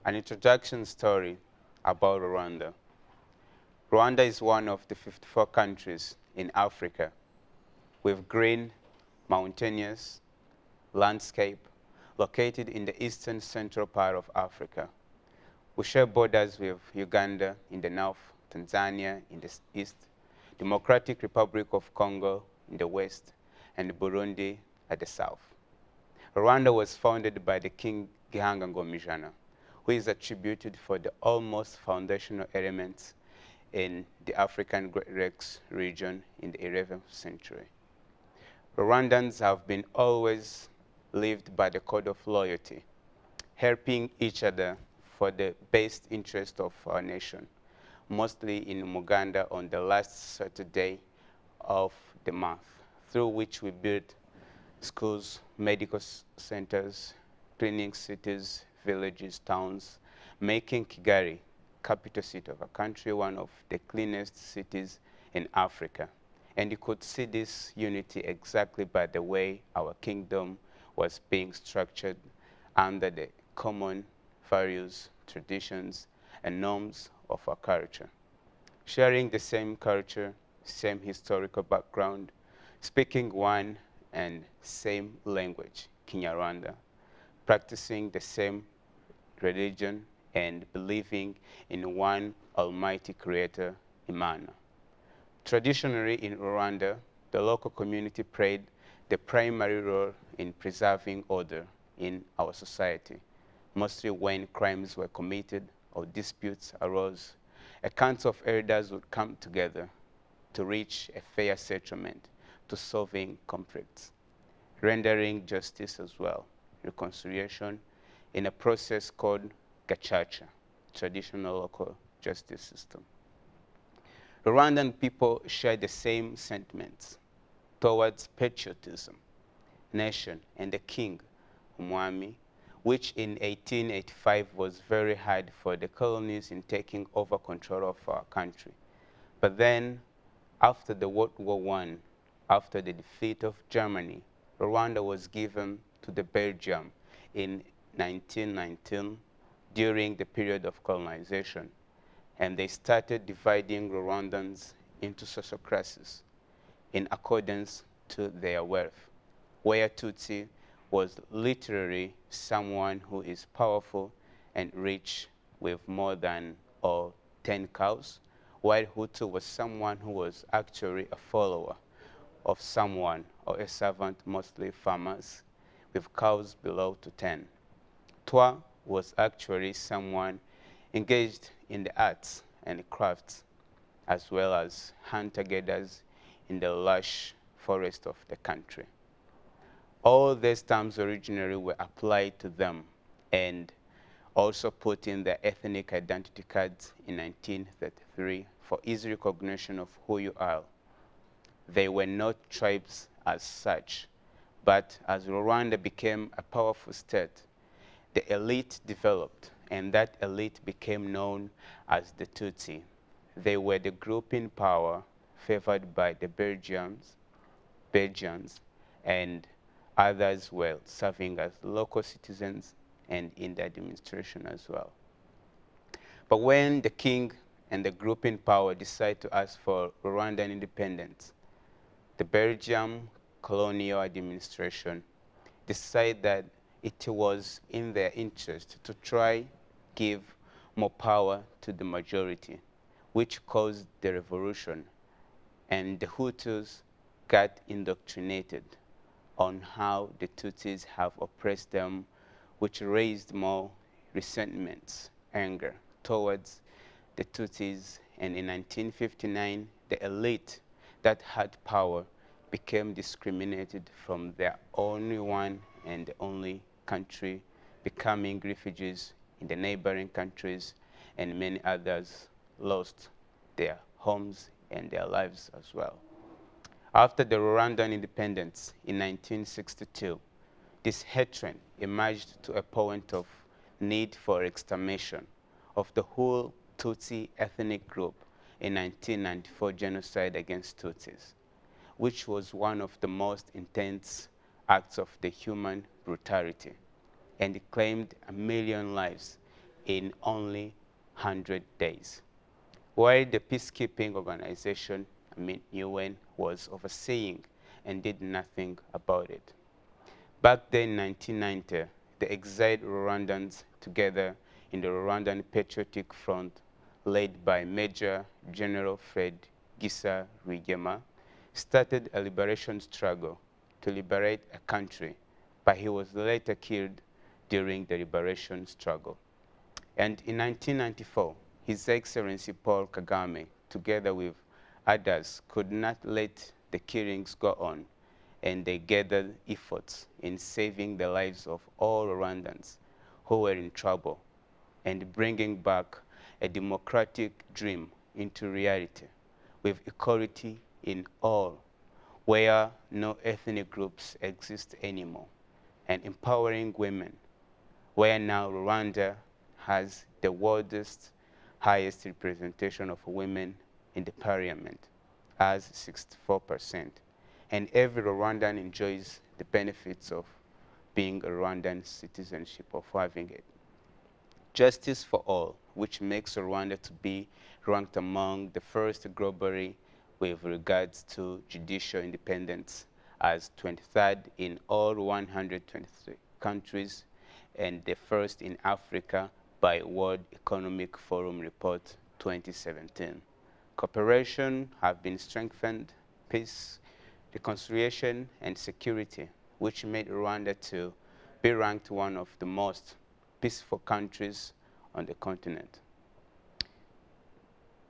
An introduction story about Rwanda. Rwanda is one of the 54 countries in Africa with green, mountainous landscape located in the eastern central part of Africa. We share borders with Uganda in the north, Tanzania in the east, Democratic Republic of Congo in the west, and Burundi at the south. Rwanda was founded by the King Gihanga Ngomijana, who is attributed for the almost foundational elements in the African Great Lakes region in the 11th century. Rwandans have been always lived by the code of loyalty, helping each other for the best interest of our nation, mostly in Muganda on the last Saturday of the month, through which we build schools, medical centers, clinic cities, villages, towns, making Kigali, capital city of a country, one of the cleanest cities in Africa. And you could see this unity exactly by the way our kingdom was being structured under the common values, traditions, and norms of our culture. Sharing the same culture, same historical background, speaking one and same language, Kinyarwanda, practicing the same religion, and believing in one almighty creator, Imana. Traditionally in Rwanda, the local community played the primary role in preserving order in our society, mostly when crimes were committed or disputes arose. A council of elders would come together to reach a fair settlement to solving conflicts, rendering justice as well, reconciliation, in a process called gacaca, traditional local justice system. Rwandan people share the same sentiments towards patriotism, nation, and the king, Umwami, which in 1885 was very hard for the colonies in taking over control of our country. But then, after the World War I, after the defeat of Germany, Rwanda was given to the Belgium in 1919 during the period of colonization, and they started dividing Rwandans into social classes in accordance to their wealth, where Tutsi was literally someone who is powerful and rich with more than or 10 cows, while Hutu was someone who was actually a follower of someone or a servant, mostly farmers, with cows below to 10. Twa was actually someone engaged in the arts and crafts, as well as hunter-gatherers in the lush forest of the country. All these terms originally were applied to them and also put in their ethnic identity cards in 1933 for easy recognition of who you are. They were not tribes as such, but as Rwanda became a powerful state, the elite developed, and that elite became known as the Tutsi. They were the group in power favored by the Belgians, and others were serving as local citizens and in the administration as well. But when the king and the group in power decided to ask for Rwandan independence, the Belgian colonial administration decided that it was in their interest to try give more power to the majority, which caused the revolution, and the Hutus got indoctrinated on how the Tutsis have oppressed them, which raised more resentments, anger towards the Tutsis, and in 1959, the elite that had power became discriminated from their only one and the only country, becoming refugees in the neighboring countries, and many others lost their homes and their lives as well. After the Rwandan independence in 1962, this hatred emerged to a point of need for extermination of the whole Tutsi ethnic group in 1994 genocide against Tutsis, which was one of the most intense acts of the human brutality, and it claimed 1 million lives, in only 100 days. While the peacekeeping organization, UN, was overseeing and did nothing about it. Back then in 1990, the exiled Rwandans, together in the Rwandan Patriotic Front, led by Major General Fred Gisa Rwigema, started a liberation struggle to liberate a country, but he was later killed during the liberation struggle. And in 1994, His Excellency Paul Kagame, together with others, could not let the killings go on, and they gathered efforts in saving the lives of all Rwandans who were in trouble and bringing back a democratic dream into reality with equality in all, where no ethnic groups exist anymore, and empowering women, where now Rwanda has the world's highest representation of women in the parliament, as 64%. And every Rwandan enjoys the benefits of being a Rwandan citizenship, of having it. Justice for all, which makes Rwanda to be ranked among the first globally with regards to judicial independence, as 23rd in all 123 countries and the first in Africa by World Economic Forum Report 2017. Cooperation have been strengthened, peace, reconciliation, and security, which made Rwanda to be ranked one of the most peaceful countries on the continent.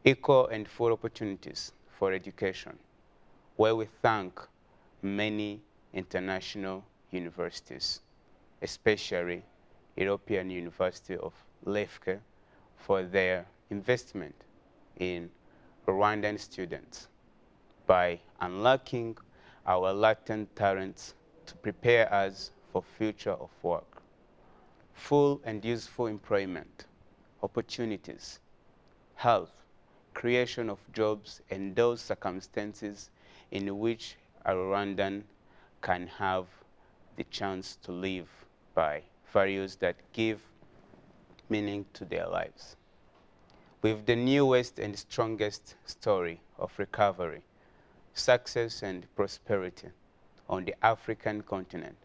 Equal and full opportunities for education, where we thank many international universities, especially European University of Lefke, for their investment in Rwandan students by unlocking our latent talents to prepare us for future of work. Full and useful employment, opportunities, health, creation of jobs, and those circumstances in which a Rwandan can have the chance to live by values that give meaning to their lives. With the newest and strongest story of recovery, success, and prosperity on the African continent,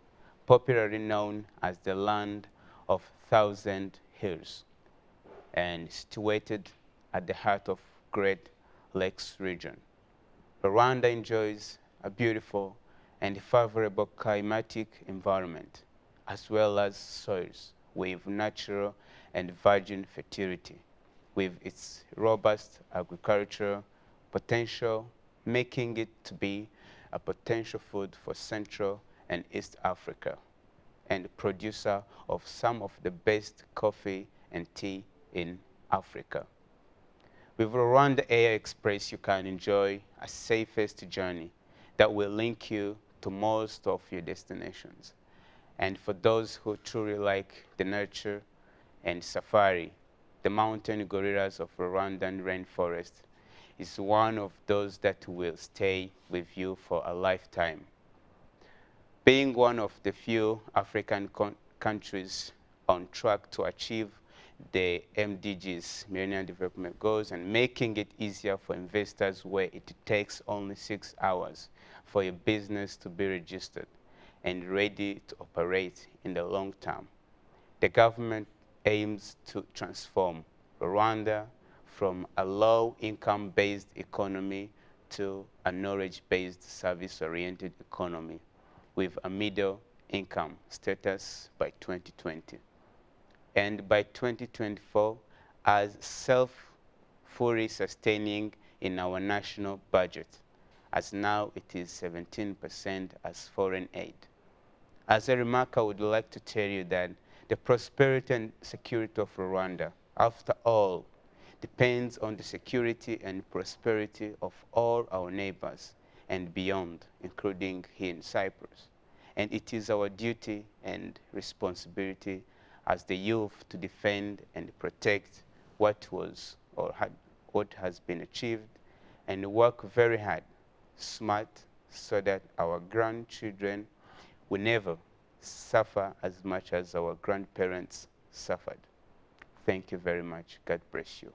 popularly known as the land of thousand hills, and situated at the heart of Great Lakes region. Rwanda enjoys a beautiful and favorable climatic environment, as well as soils with natural and virgin fertility, with its robust agricultural potential, making it to be a potential food for Central and East Africa, and producer of some of the best coffee and tea in Africa. With Rwanda Air Express, you can enjoy a safest journey that will link you to most of your destinations. And for those who truly like the nature and safari, the mountain gorillas of Rwandan rainforest is one of those that will stay with you for a lifetime. Being one of the few African countries on track to achieve the MDGs, Millennium Development Goals, and making it easier for investors where it takes only 6 hours for your business to be registered and ready to operate in the long term. The government aims to transform Rwanda from a low-income-based economy to a knowledge-based, service-oriented economy with a middle-income status by 2020. And by 2024, as fully sustaining in our national budget, as now it is 17% as foreign aid. As a remark, I would like to tell you that the prosperity and security of Rwanda, after all, depends on the security and prosperity of all our neighbors and beyond, including here in Cyprus. And it is our duty and responsibility as the youth to defend and protect what was or what has been achieved, and work very hard, smart, so that our grandchildren will never suffer as much as our grandparents suffered. Thank you very much. God bless you.